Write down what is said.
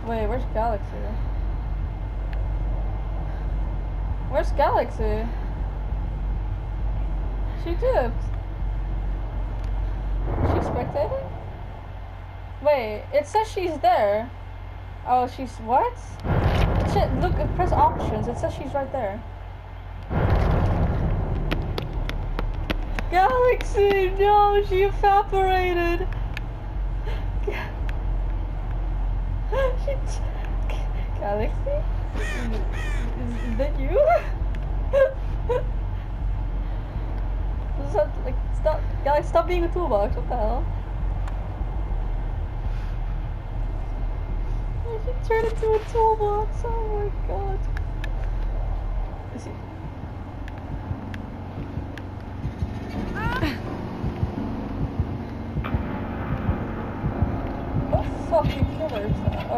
Wait, where's Galaxy? Where's Galaxy? She dipped. Is she spectating? Wait, it says she's there. Oh, she's what? Shit, look, press options. It says she's right there. Galaxy, no, she evaporated. Galaxy? Is that you? Is that, like, stop, Galaxy, stop being a toolbox, what the hell? She turned into a toolbox, oh my god. Is he... Oh fuck, you killers. Oh.